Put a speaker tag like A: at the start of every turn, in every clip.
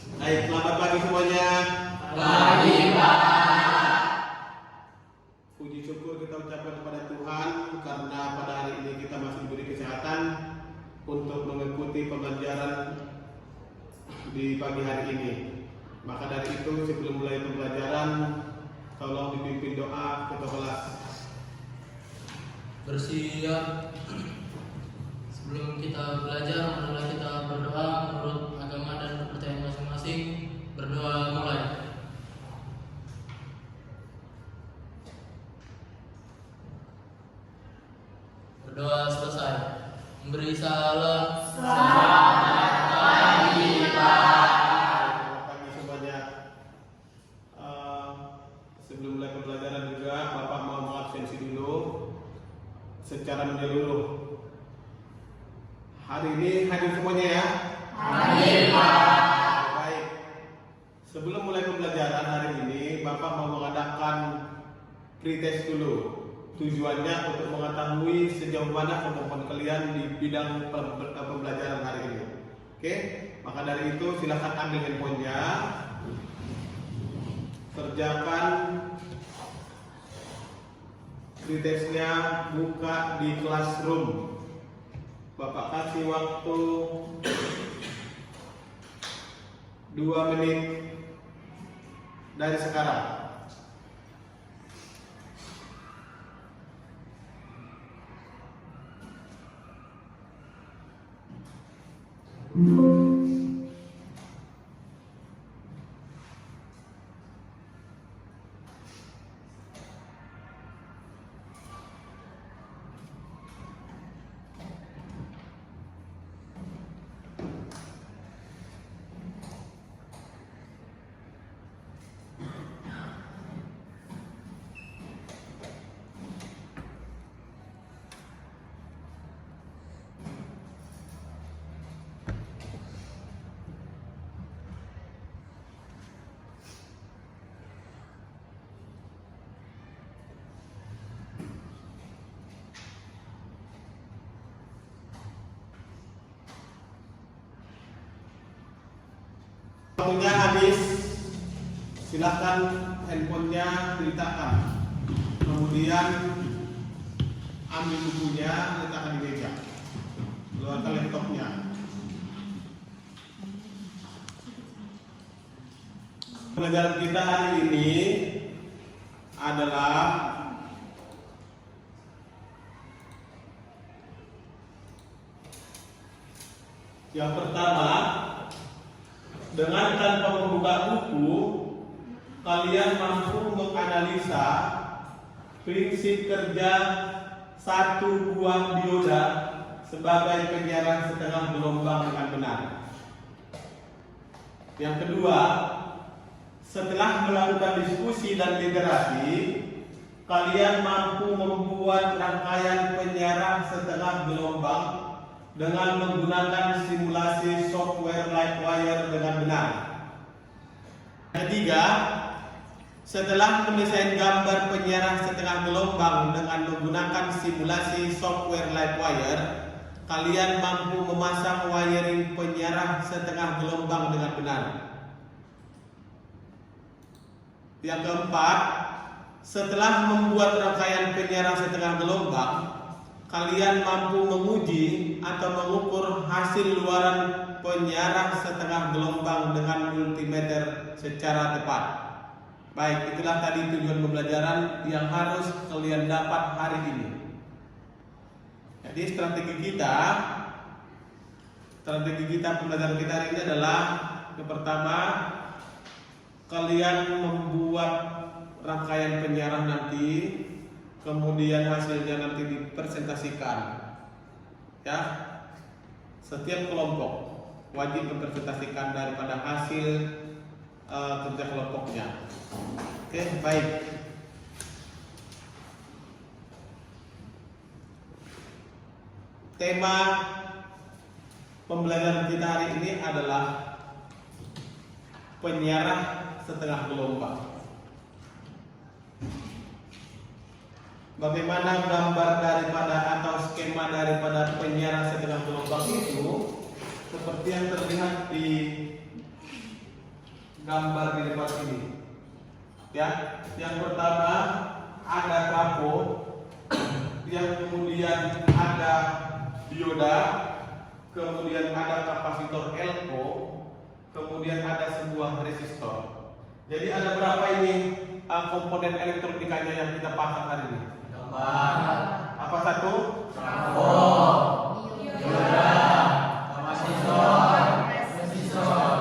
A: Baik, selamat pagi semuanya.
B: Pagi, Pak.
A: Puji syukur kita ucapkan kepada Tuhan karena pada hari ini kita masih diberi kesehatan untuk mengikuti pembelajaran di pagi hari ini. Maka dari itu sebelum mulai pembelajaran, tolong dipimpin doa ketua kelas.
B: Bersiap. Sebelum kita belajar, marilah kita berdoa menurut agama dan kepercayaan masing-masing. Berdoa mulai. Berdoa selesai. Memberi salam. Selamat pagi, Pak.
A: Selamat pagi semuanya. Sebelum mulai pembelajaran juga, Bapak mau mengabsensi dulu secara menyeluruh. Hari ini hadir semuanya ya.
B: Hadir, Pak.
A: Baik. Sebelum mulai pembelajaran hari ini, Bapak mau mengadakan pretest dulu. Tujuannya untuk mengetahui sejauh mana kemampuan kalian di bidang pembelajaran hari ini. Oke? Maka dari itu silakan ambil handphonenya, kerjakan pretestnya, buka di Classroom. Bapak kasih waktu 2 menit dari sekarang. Waktunya habis, silahkan handphonenya diletakkan. Kemudian ambil bukunya, letakkan di meja. Keluarkan laptopnya. Pelajaran kita hari ini adalah yang pertama, dengan tanpa membuka buku, kalian mampu menganalisa prinsip kerja satu buah dioda sebagai penyiaran setengah gelombang dengan benar. Yang kedua, setelah melakukan diskusi dan literasi, kalian mampu membuat rangkaian penyiaran setengah gelombang dengan menggunakan simulasi software Livewire dengan benar. Ketiga, setelah mendesain gambar penyiaran setengah gelombang dengan menggunakan simulasi software Livewire, kalian mampu memasang wiring penyiaran setengah gelombang dengan benar. Yang keempat, setelah membuat rangkaian penyiaran setengah gelombang, kalian mampu menguji atau mengukur hasil luaran penyiaran setengah gelombang dengan multimeter secara tepat. Baik, itulah tadi tujuan pembelajaran yang harus kalian dapat hari ini. Jadi strategi kita pembelajaran kita hari ini adalah yang pertama, kalian membuat rangkaian penyiaran nanti, kemudian hasilnya nanti dipresentasikan. Ya, setiap kelompok wajib mempresentasikan daripada hasil kerja kelompoknya. Oke, baik. Tema pembelajaran kita hari ini adalah penyiaran setengah gelombang. Bagaimana gambar daripada atau skema daripada penyiaran setengah gelombang itu seperti yang terlihat di gambar di depan sini. Ya, yang pertama ada trafo, yang kemudian ada dioda, kemudian ada kapasitor elko, kemudian ada sebuah resistor. Jadi ada berapa ini komponen elektronikanya yang kita pasang hari ini? Apa satu?
B: Trafo, dioda, kapasitor, resistor.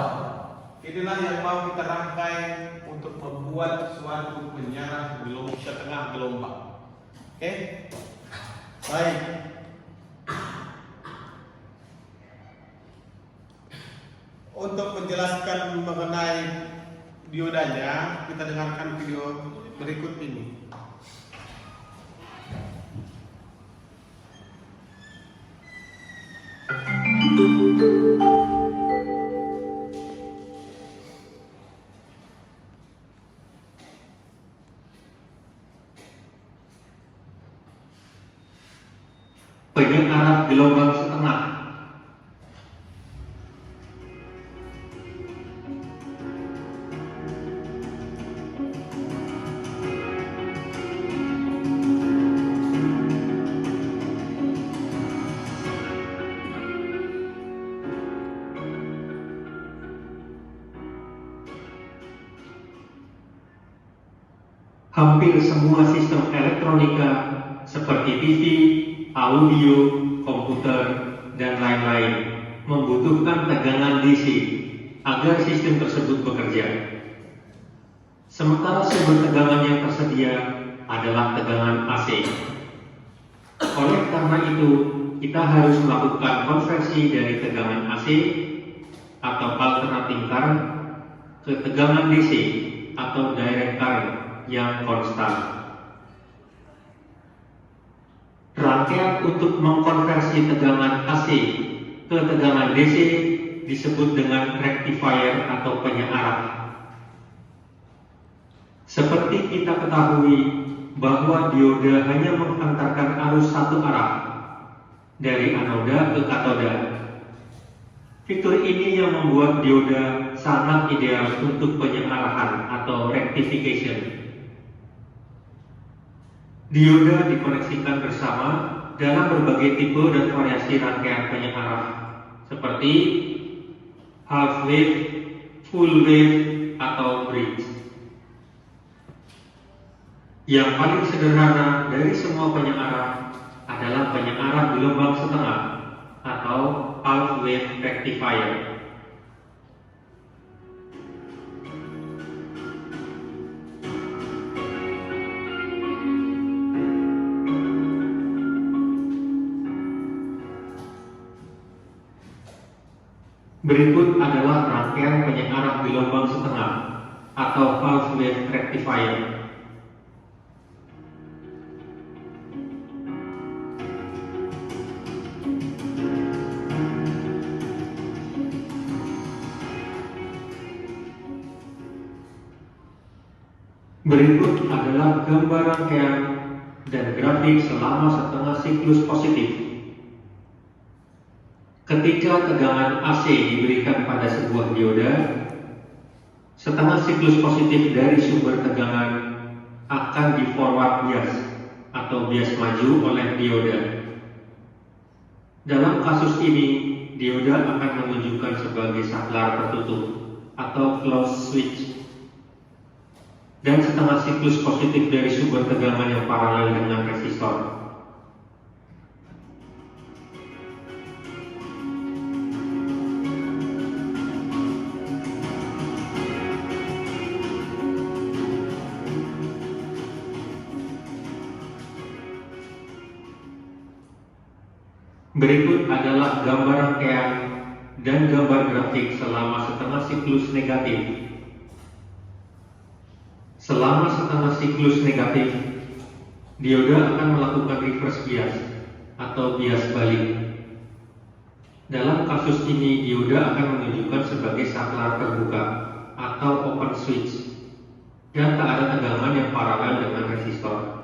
A: Inilah yang mau kita rangkai untuk membuat suatu penyiaran setengah gelombang. Oke? Baik. Untuk menjelaskan mengenai diodanya, kita dengarkan video berikut ini.
C: Penyiaran gelombang setengah. Hampir semua sistem elektronika seperti TV, audio, komputer, dan lain-lain membutuhkan tegangan DC agar sistem tersebut bekerja. Sementara sumber tegangan yang tersedia adalah tegangan AC. Oleh karena itu, kita harus melakukan konversi dari tegangan AC atau alternating current ke tegangan DC atau direct current yang konstan. Rangkaian untuk mengkonversi tegangan AC ke tegangan DC disebut dengan rectifier atau penyearah. Seperti kita ketahui bahwa dioda hanya menghantarkan arus satu arah dari anoda ke katoda. Fitur ini yang membuat dioda sangat ideal untuk penyearahan atau rectification. Dioda dikoneksikan bersama dalam berbagai tipe dan variasi rangkaian penyearah seperti half wave, full wave, atau bridge. Yang paling sederhana dari semua penyearah adalah penyearah gelombang setengah atau half wave rectifier. Berikut adalah rangkaian penyearah gelombang setengah atau half wave rectifier. Berikut adalah gambar rangkaian dan grafik selama setengah siklus positif. Ketika tegangan AC diberikan pada sebuah dioda, setengah siklus positif dari sumber tegangan akan di forward bias atau bias maju oleh dioda. Dalam kasus ini, dioda akan menunjukkan sebagai saklar tertutup atau closed switch. Dan setengah siklus positif dari sumber tegangan yang paralel dengan resistor. Berikut adalah gambar rangkaian dan gambar grafik selama setengah siklus negatif. Selama setengah siklus negatif, dioda akan melakukan reverse bias atau bias balik. Dalam kasus ini, dioda akan menunjukkan sebagai saklar terbuka atau open switch dan tak ada tegangan yang paralel dengan resistor.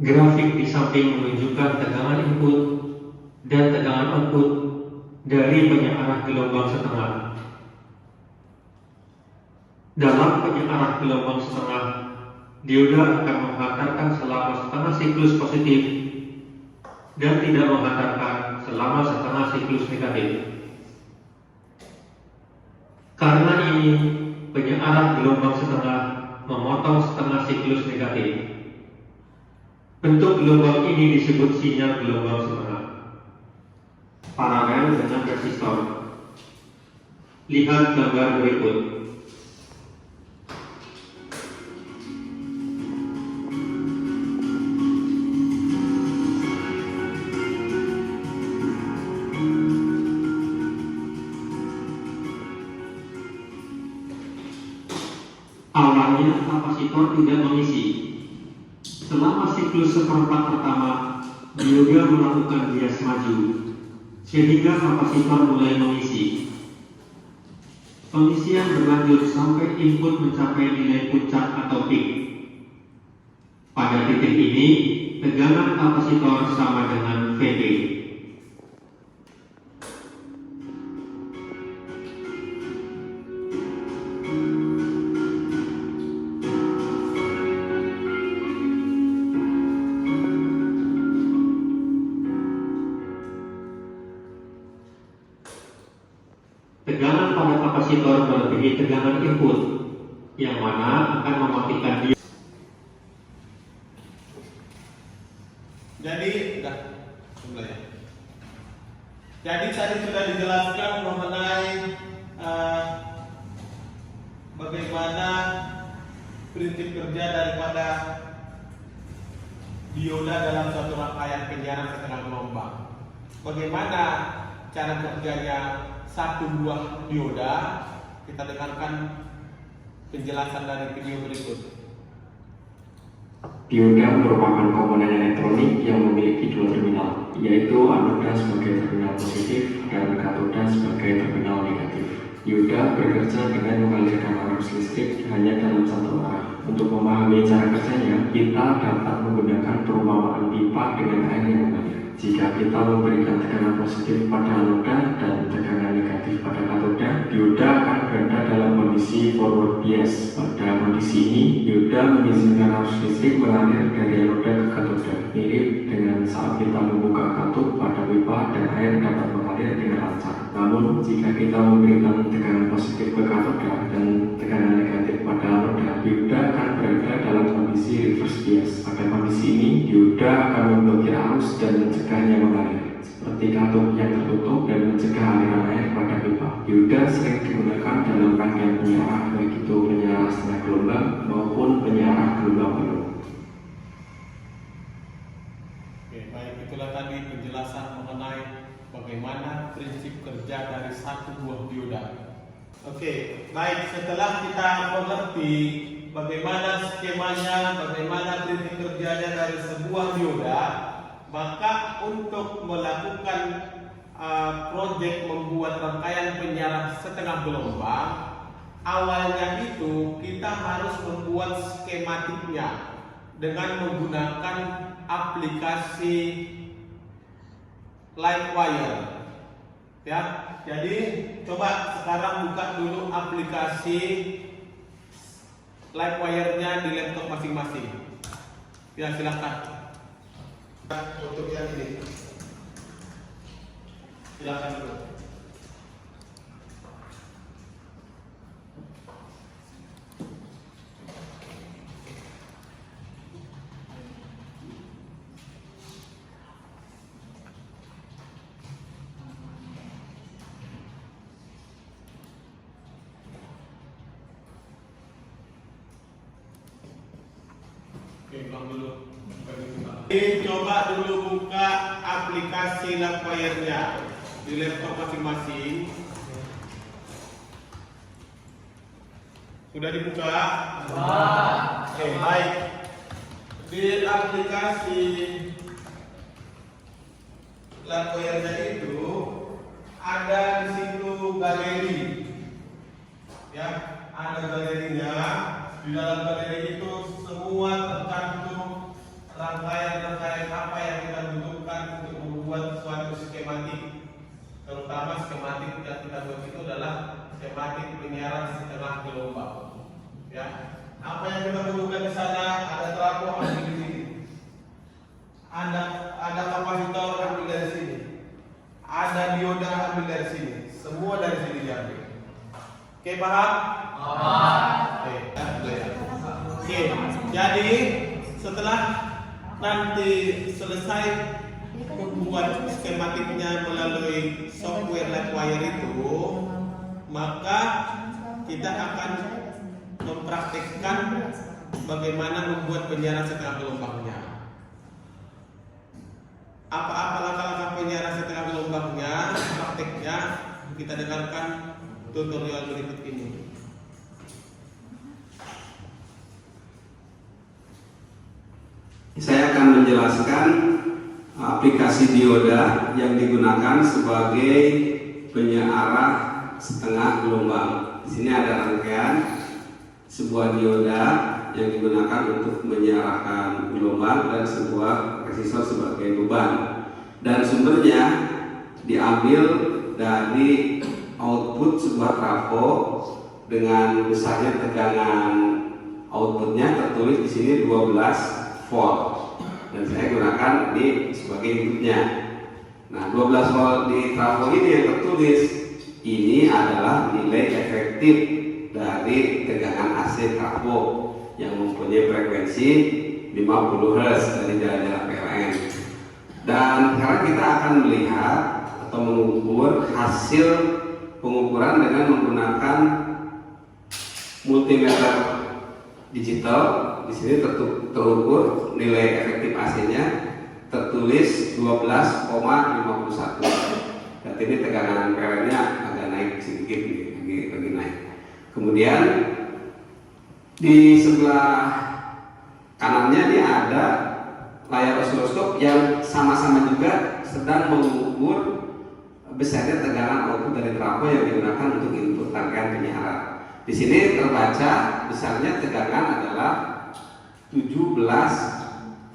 C: Grafik di samping menunjukkan tegangan input dan tegangan output dari penyearah gelombang setengah. Dalam penyearah gelombang setengah, dioda akan menghantarkan selama setengah siklus positif dan tidak menghantarkan selama setengah siklus negatif. Karena ini, penyearah gelombang setengah memotong setengah siklus negatif. Bentuk gelombang ini disebut sinyal gelombang setengah. Paralel dengan resistor. Lihat gambar berikut. Awalnya kapasitor tidak mengisi. Selama siklus seperempat pertama, dioda melakukan bias maju, sehingga kapasitor mulai mengisi. Pengisian berlanjut sampai input mencapai nilai puncak atau peak. Pada titik ini, tegangan kapasitor sama dengan Vp. Tegangan pada kapasitor melebihi tegangan input, yang mana akan mematikan dia.
A: Jadi tadi sudah dijelaskan mengenai bagaimana prinsip kerja daripada dioda dalam suatu rangkaian penyiaran setengah gelombang. Bagaimana cara kerjanya satu buah dioda? Kita dengarkan penjelasan dari video berikut.
D: Dioda merupakan komponen elektronik yang memiliki dua terminal, yaitu anoda sebagai terminal positif dan katoda sebagai terminal negatif. Dioda bekerja dengan mengalirkan arus listrik hanya dalam satu arah. Untuk memahami cara kerjanya, kita dapat menggunakan perumpamaan pipa dengan air yang mengalir. Jika kita memberikan tekanan positif pada anoda dan tekanan negatif pada katoda, dioda akan berada dalam kondisi forward bias. Pada kondisi ini, dioda mengizinkan arus listrik mengalir dari anoda ke katoda, mirip dengan saat kita membuka katup pada pipa dan air dapat mengalir dengan lancar. Namun, jika kita memberikan tekanan positif ke katoda dan tekanan negatif pada anoda, dioda akan berada dalam kondisi reverse bias. Pada kondisi ini, dioda akan memblokir arus dan mencegahnya mengalir, seperti katup yang tertutup dan mencegah aliran air pada pipa. Dioda sering digunakan dalam rangkaian penyiaran, baik itu penyiaran setengah gelombang maupun penyiaran gelombang penuh.
A: Oke, baik, itulah tadi penjelasan mengenai bagaimana prinsip kerja dari satu buah dioda. Oke, baik, setelah kita mengerti bagaimana skemanya, bagaimana prinsip kerjanya dari sebuah dioda, maka untuk melakukan proyek membuat rangkaian penyiaran setengah gelombang, awalnya itu kita harus membuat skematiknya dengan menggunakan aplikasi Livewire. Ya, jadi coba sekarang buka dulu aplikasi Livewire-nya di laptop masing-masing. Ya, silakan. Untuk yang ini, silakan dulu. Oke, ulang dulu. Coba dulu buka aplikasi Livewire-nya di laptop masing-masing. Sudah dibuka? Oke, baik. Di aplikasi Livewire-nya itu ada di situ galeri. Ya, ada galerinya. Di dalam galeri itu semua tercantum rangkaian pertama skematik yang kita buat itu adalah skematik penyiaran setengah gelombang. Ya, apa yang kita butuhkan di sana? Ada trafo ambil di sini, ada kapasitor ambil dari sini, ada dioda ambil dari sini, semua dari sini diambil. Oke, paham? Oke, Oke, jadi setelah nanti selesai membuat skematiknya melalui software Livewire itu, maka kita akan mempraktekkan bagaimana membuat penyiaran setengah gelombangnya. Apa-apa langkah-langkah penyiaran setengah gelombangnya, prakteknya kita dengarkan tutorial berikut ini.
E: Saya akan menjelaskan aplikasi dioda yang digunakan sebagai penyiarah setengah gelombang. Di sini ada rangkaian sebuah dioda yang digunakan untuk menyiarahkan gelombang dan sebuah resistor sebagai beban. Dan sumbernya diambil dari output sebuah trafo dengan besarnya tegangan outputnya tertulis di sini 12 volt dan saya gunakan ini sebagai inputnya. Nah, 12 volt di trafo ini yang tertulis ini adalah nilai efektif dari tegangan AC trafo yang mempunyai frekuensi 50 Hz dari jarak PLN. Dan sekarang kita akan melihat atau mengukur hasil pengukuran dengan menggunakan multimeter digital. Di sini terukur nilai efektif AC-nya tertulis 12,51. Dan ini tegangan PLN-nya agak naik sedikit, lagi naik. Kemudian di sebelah kanannya ini ada layar osiloskop yang sama-sama juga sedang mengukur besarnya tegangan output dari trafo yang digunakan untuk input rangkaian penyiaran. Di sini terbaca besarnya tegangan adalah 17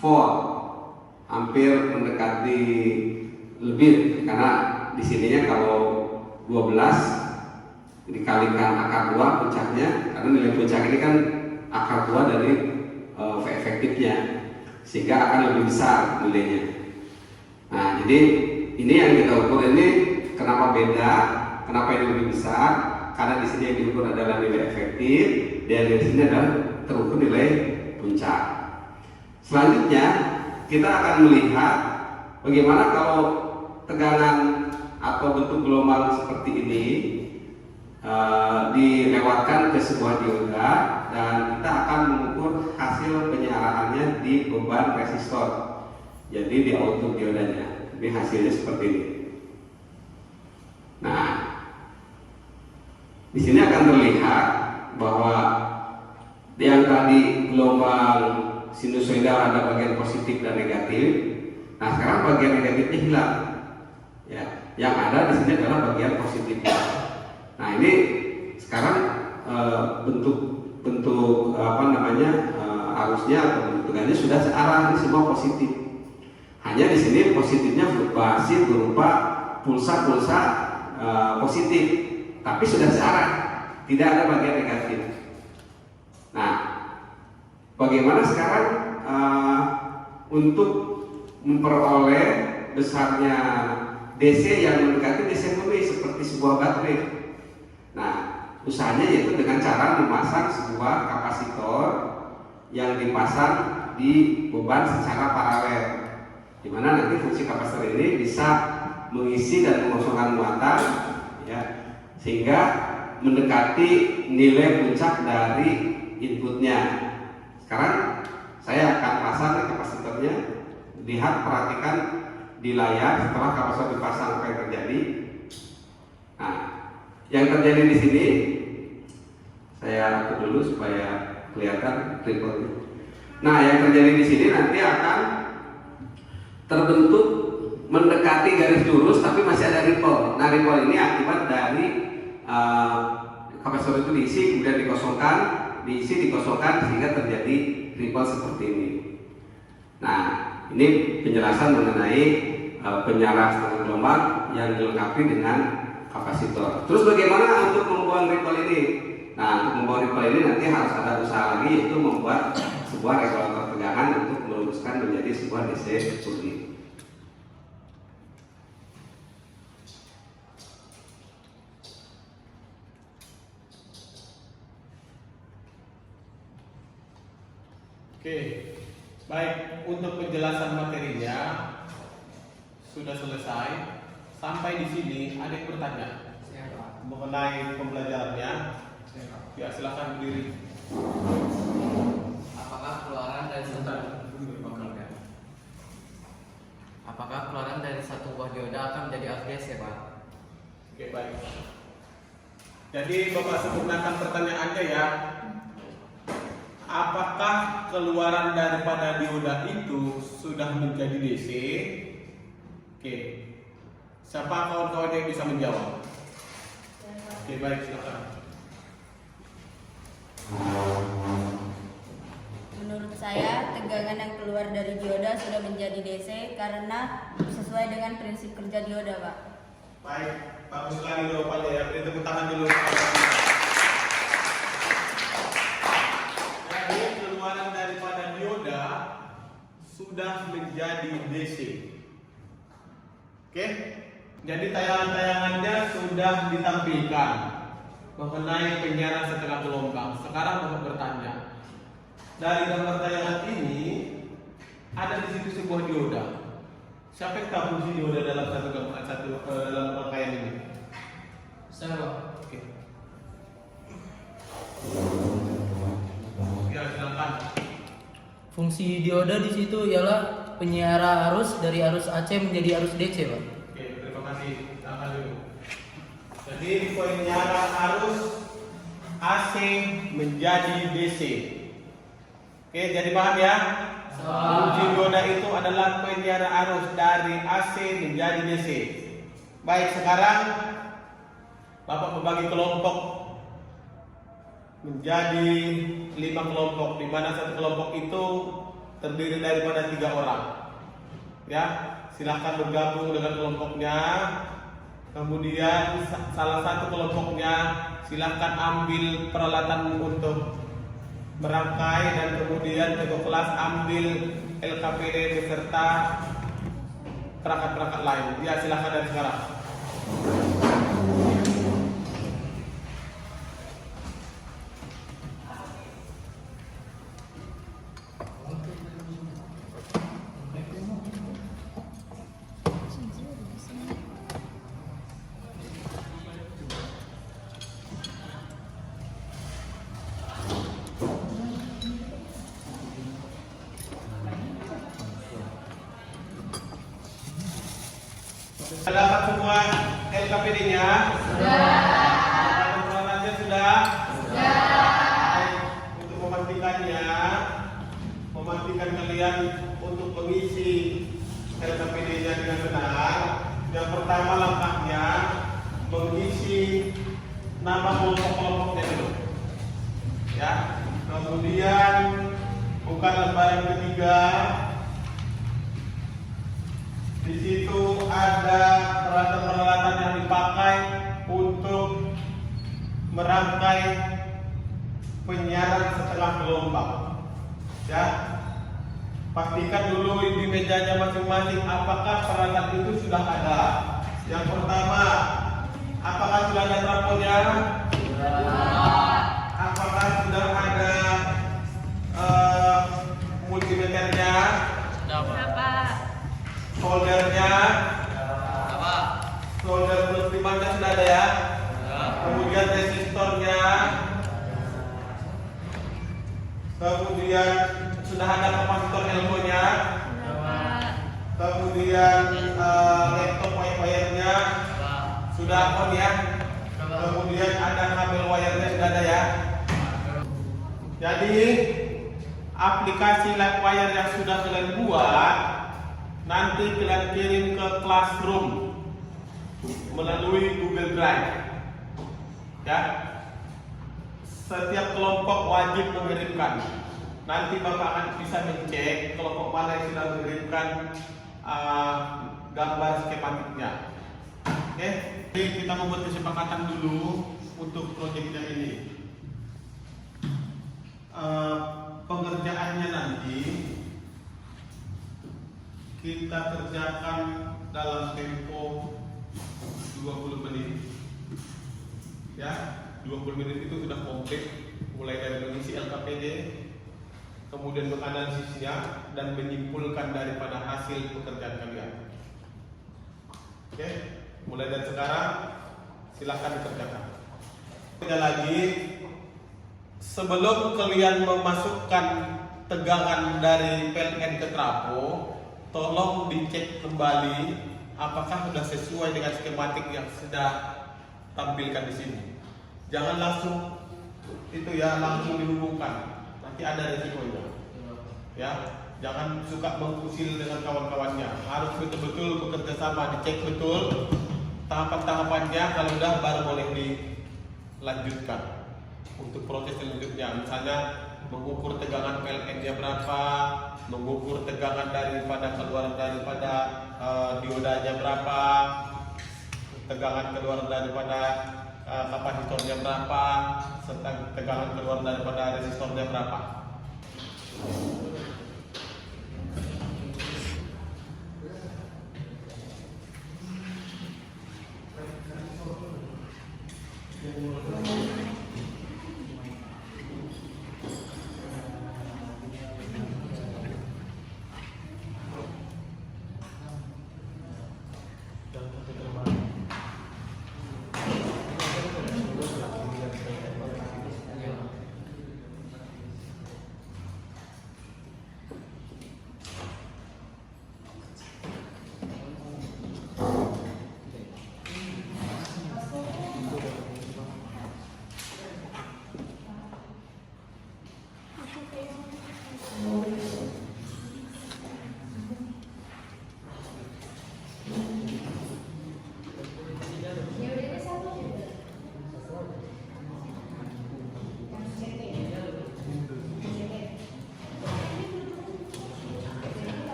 E: volt, hampir mendekati lebih karena di sininya kalau 12 dikalikan akar 2 puncaknya, karena nilai puncak ini kan akar 2 dari V efektifnya, sehingga akan lebih besar nilainya. Nah, jadi ini yang kita ukur ini kenapa beda, kenapa ini lebih besar? Karena di sini yang diukur adalah nilai efektif dan di sini adalah terukur nilai puncak. Selanjutnya kita akan melihat bagaimana kalau tegangan atau bentuk gelombang seperti ini dilewatkan ke sebuah dioda dan kita akan mengukur hasil penyiarannya di beban resistor. Jadi di output diodanya. Jadi hasilnya seperti ini. Nah, di sini akan terlihat bahwa yang tadi gelombang sinusoidal ada bagian positif dan negatif. Nah, sekarang bagian negatifnya hilang. Ya, yang ada di sini adalah bagian positifnya. Nah, ini sekarang bentuk arusnya atau bentukannya sudah searah, ini semua positif. Hanya di sini positifnya masih berupa pulsa-pulsa positif, tapi sudah searah, tidak ada bagian negatif. Nah, bagaimana sekarang untuk memperoleh besarnya DC yang mendekati DC murni seperti sebuah baterai? Nah, usahanya yaitu dengan cara memasang sebuah kapasitor yang dipasang di beban secara paralel, di mana nanti fungsi kapasitor ini bisa mengisi dan mengosongkan muatan, ya, sehingga mendekati nilai puncak dari inputnya. Sekarang saya akan pasang kapasitornya. Lihat, perhatikan di layar setelah kapasitor dipasang apa yang terjadi. Nah, yang terjadi di sini saya atur dulu supaya kelihatan ripple. Nah, yang terjadi di sini nanti akan terbentuk mendekati garis lurus tapi masih ada ripple. Nah, ripple ini akibat dari kapasitor itu diisi kemudian dikosongkan, diisi dikosongkan sehingga terjadi ripple seperti ini. Nah, ini penjelasan mengenai penyiaran setengah gelombang yang dilengkapi dengan kapasitor. Terus bagaimana untuk membuang ripple ini? Nah, untuk membuang ripple ini nanti harus ada usaha lagi, yaitu membuat sebuah regulator tegangan untuk meluruskan menjadi sebuah DC murni.
A: Oke, baik, untuk penjelasan materinya sudah selesai. Sampai di sini ada yang bertanya mengenai pembelajarannya? Ya, silakan berdiri.
F: Apakah keluaran dari satu buah dioda akan menjadi arus DC, Pak?
A: Oke, baik. Jadi Bapak sempurnakan pertanyaannya ya. Apakah keluaran daripada dioda itu sudah menjadi DC? Oke. Siapa kawan-kawan yang bisa menjawab? Oke, baik, silakan.
G: Menurut saya, tegangan yang keluar dari dioda sudah menjadi DC karena sesuai dengan prinsip kerja dioda, Pak.
A: Baik, bagus sekali jawabannya ya. Beri tepuk tangan dulu. Jadi keluaran daripada dioda sudah menjadi DC. Oke? Jadi tayangan-tayangannya sudah ditampilkan mengenai penyiaran setengah gelombang. Sekarang Bapak bertanya, dari gambar tayangan ini ada di situ sebuah dioda. Siapa yang tahu fungsi dioda dalam dalam rangkaian ini?
B: Saya, Pak.
A: Oke. Ya, silakan.
B: Fungsi dioda di situ ialah penyiaran arus dari arus AC menjadi arus DC, Pak.
A: Oke, terima kasih. Silakan dulu. Jadi penyiaran arus AC menjadi DC. Oke, jadi paham ya? Fungsi dioda itu adalah penyiaran arus dari AC menjadi DC. Baik, sekarang Bapak membagi kelompok menjadi 5 kelompok, di mana satu kelompok itu terdiri daripada 3 orang. Ya, silahkan bergabung dengan kelompoknya. Kemudian salah satu kelompoknya silahkan ambil peralatan untuk merangkai, dan kemudian ke kelas ambil LKPD beserta perangkat-perangkat lain. Ya, silahkan dari sekarang. Sudah dapat semua LKPD-nya? Sudah. Peralatannya sudah? Sudah. Baik, untuk memastikan kalian untuk mengisi LKPD-nya dengan benar. Yang pertama langkahnya mengisi nama kelompok-kelompoknya dulu. Ya. Kemudian buka lembaran ketiga. Di situ ada peralatan-peralatan yang dipakai untuk merangkai penyiaran setengah gelombang. Ya, pastikan dulu di mejanya masing-masing apakah peralatan itu sudah ada. Yang pertama, apakah sudah ada trafonya? Apakah sudah ada multimeternya? Soldernya, solder plus 5 sudah ada ya. Kemudian resistornya, kemudian sudah ada kapasitor elbow-nya, kemudian laptop wire-nya sudah on ya. Kemudian ada kabel wire-nya sudah ada ya. Jadi aplikasi LiveWire yang sudah kalian buat nanti kalian kirim ke Classroom melalui Google Drive. Ya, setiap kelompok wajib mengirimkan. Nanti Bapak akan bisa mencek kelompok mana yang sudah mengirimkan gambar skematiknya. Oke, jadi kita membuat kesepakatan dulu untuk proyeknya ini. Pengerjaannya nanti kita kerjakan dalam tempo 20 menit. Ya, 20 menit itu sudah komplit, mulai dari mengisi LKPD, kemudian menganalisisnya dan menyimpulkan daripada hasil pekerjaan kalian. Oke, mulai dari sekarang silakan dikerjakan. Sekali lagi, sebelum kalian memasukkan tegangan dari PLN ke trafo, tolong dicek kembali apakah sudah sesuai dengan skematik yang sudah tampilkan di sini. Jangan langsung langsung dihubungkan, nanti ada resikonya. Ya, jangan suka mengkusil dengan kawan-kawannya. Harus betul-betul bekerja sama, dicek betul tahapan-tahapannya. Kalau udah baru boleh dilanjutkan untuk proses selanjutnya. Misalnya mengukur tegangan PLN-nya berapa, mengukur tegangan daripada keluar daripada diodanya berapa, tegangan keluar daripada kapasitornya berapa, serta tegangan keluar daripada resistornya berapa.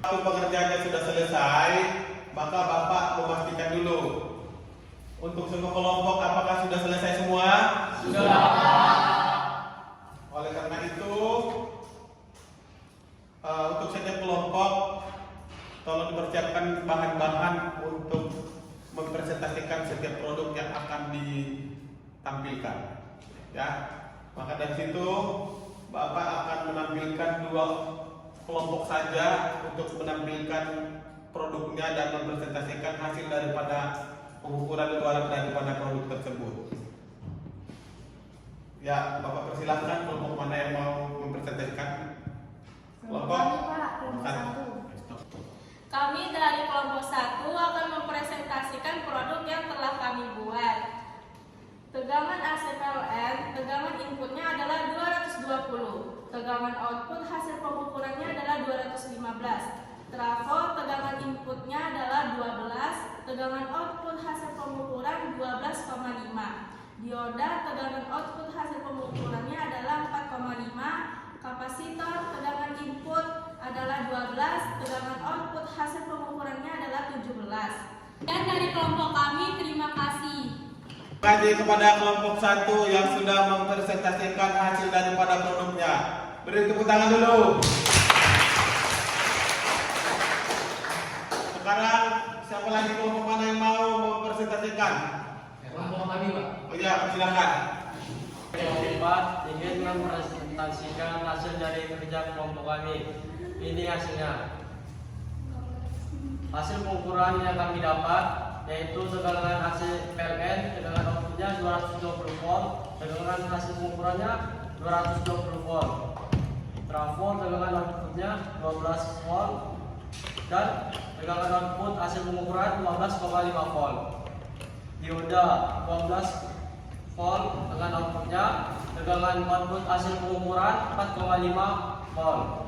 A: Kalau pekerjaannya sudah selesai, maka Bapak memastikan dulu untuk semua kelompok apakah sudah selesai semua? Sudah. Oleh karena itu, untuk setiap kelompok tolong dipersiapkan bahan-bahan untuk mempresentasikan setiap produk yang akan ditampilkan. Ya, maka dari situ Bapak akan menampilkan 2 kelompok saja untuk menampilkan produknya dan mempresentasikan hasil daripada pengukuran luaran daripada produk tersebut. Ya, Bapak persilahkan kelompok mana yang mau mempresentasikan? Kelompok satu.
H: Kami dari kelompok 1 akan mempresentasikan produk yang telah kami buat. Tegangan AC PLN, tegangan inputnya adalah 220. Tegangan output hasil pengukurannya adalah 215. Trafo tegangan inputnya adalah 12. Tegangan output hasil pengukuran 12,5. Dioda tegangan output hasil pengukurannya adalah 4,5. Kapasitor tegangan input adalah 12. Tegangan output hasil pengukurannya adalah 17. Dan dari kelompok kami, terima kasih.
A: Terima kasih kepada kelompok 1 yang sudah mempresentasikan hasil daripada produknya. Beri tepuk tangan dulu. Sekarang siapa lagi kelompok mana yang mau mempresentasikan?
B: Kelompok kami, Pak.
A: Oh ya, silakan.
I: Kelompok 4 ingin mempresentasikan hasil dari kerja kelompok kami. Ini hasilnya. Hasil pengukuran yang kami dapat yaitu tegangan AC PLN, tegangan outputnya 220 volt, tegangan hasil pengukurannya 220 volt. Trafo tegangan outputnya 12 volt dan tegangan output hasil pengukuran 12,5 volt. Dioda 12 volt tegangan outputnya, tegangan output hasil pengukuran 4,5 volt.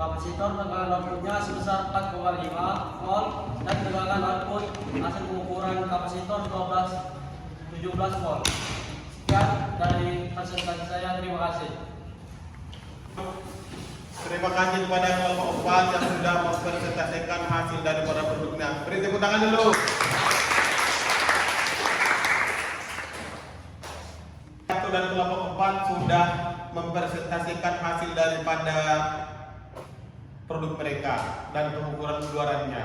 I: kapasitor tegangan outputnya sebesar 4,5 volt dan tegangan output hasil pengukuran kapasitor 17 volt. Sekian dari presentasi saya, terima kasih.
A: Terima kasih kepada kelompok 4 yang sudah mempresentasikan hasil daripada produknya. Beri tepuk tangan dulu. Satu dan kelompok 4 sudah mempresentasikan hasil daripada produk mereka dan pengukuran keluarannya.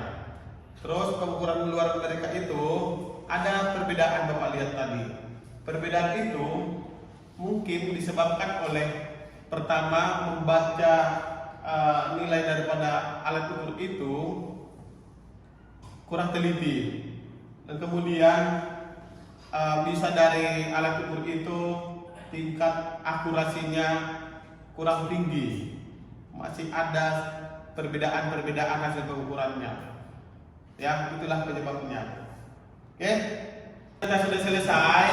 A: Terus pengukuran keluaran mereka itu ada perbedaan, Bapak lihat tadi. Perbedaan itu mungkin disebabkan oleh pertama membaca nilai daripada alat ukur itu kurang teliti, dan kemudian bisa dari alat ukur itu tingkat akurasinya kurang tinggi, masih ada perbedaan-perbedaan hasil pengukurannya. Ya, itulah penyebabnya. Oke, kita sudah selesai.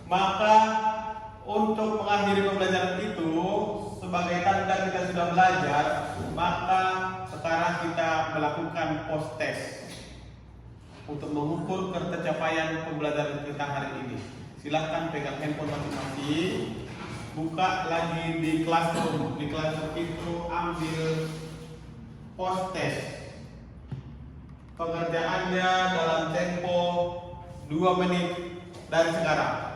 A: Maka untuk mengakhiri pembelajaran itu, sebagai tanda kita sudah belajar, maka sekarang kita melakukan post test untuk mengukur tercapaian pembelajaran kita hari ini. Silahkan pegang handphone masing-masing, buka lagi di Classroom. Di Classroom itu ambil post test. Pengerjaannya dalam tempo 2 menit dari sekarang.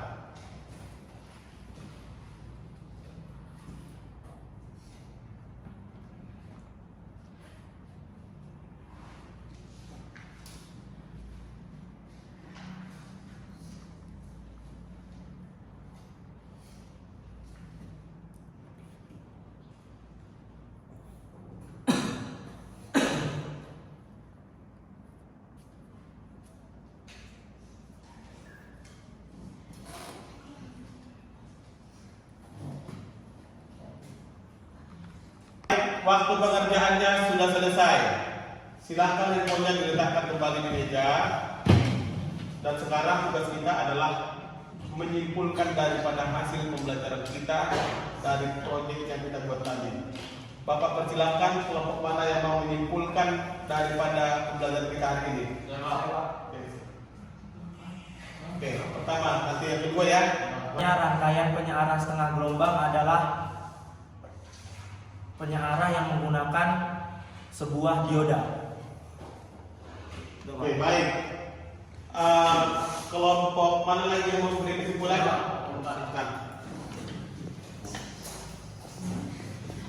A: Waktu pengerjaannya sudah selesai. Silahkan handphonenya diletakkan kembali di meja. Dan sekarang tugas kita adalah menyimpulkan daripada hasil pembelajaran kita dari proyek yang kita buat tadi. Bapak persilakan kelompok mana yang mau menyimpulkan daripada pembelajaran kita hari ini. Oke, pertama, nanti yang kedua ya.
J: Rangkaian penyearah setengah gelombang adalah penyearah yang menggunakan sebuah dioda.
A: Oke, baik. Kelompok mana lagi yang mau beri kesimpulan?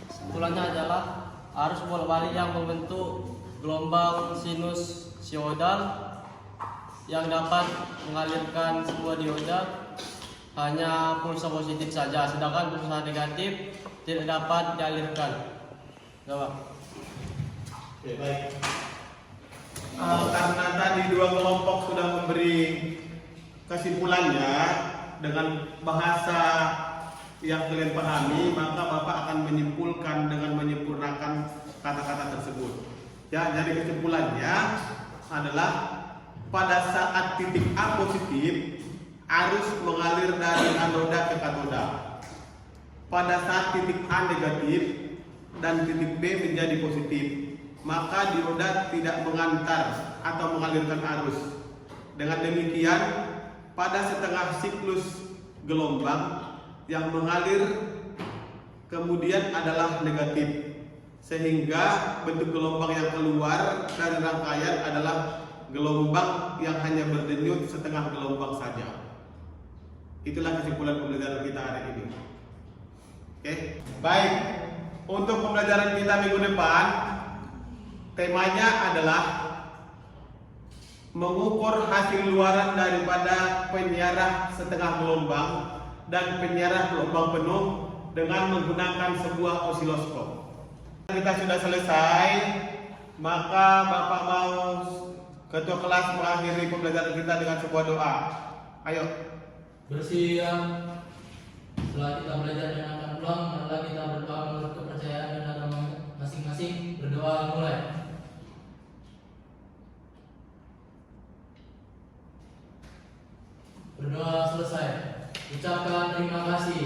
I: Kesimpulannya adalah arus bolak-balik yang membentuk gelombang sinus siodal yang dapat mengalirkan sebuah dioda hanya pulsa positif saja, sedangkan pulsa negatif tidak dapat dialirkan. Coba.
A: Oke, baik. Karena tadi dua kelompok sudah memberi kesimpulannya dengan bahasa yang kalian pahami, maka Bapak akan menyimpulkan dengan menyempurnakan kata-kata tersebut. Ya, jadi kesimpulannya adalah pada saat titik A positif, arus mengalir dari anoda ke katoda. Pada saat titik A negatif dan titik B menjadi positif, maka dioda tidak mengantar atau mengalirkan arus. Dengan demikian, pada setengah siklus gelombang yang mengalir kemudian adalah negatif, sehingga bentuk gelombang yang keluar dari rangkaian adalah gelombang yang hanya berdenyut setengah gelombang saja. Itulah kesimpulan pembelajaran kita hari ini. Oke, baik. Untuk pembelajaran kita minggu depan, temanya adalah mengukur hasil luaran daripada penyiarah setengah gelombang dan penyiarah gelombang penuh dengan menggunakan sebuah osiloskop. Kita sudah selesai, maka Bapak mau ketua kelas mengakhiri pembelajaran kita dengan sebuah doa. Ayo.
B: Bersiap. Setelah kita belajar dan akan pulang, marilah kita berdoa menurut kepercayaan dan agama masing-masing. Berdoa mulai. Berdoa selesai. Ucapkan terima kasih.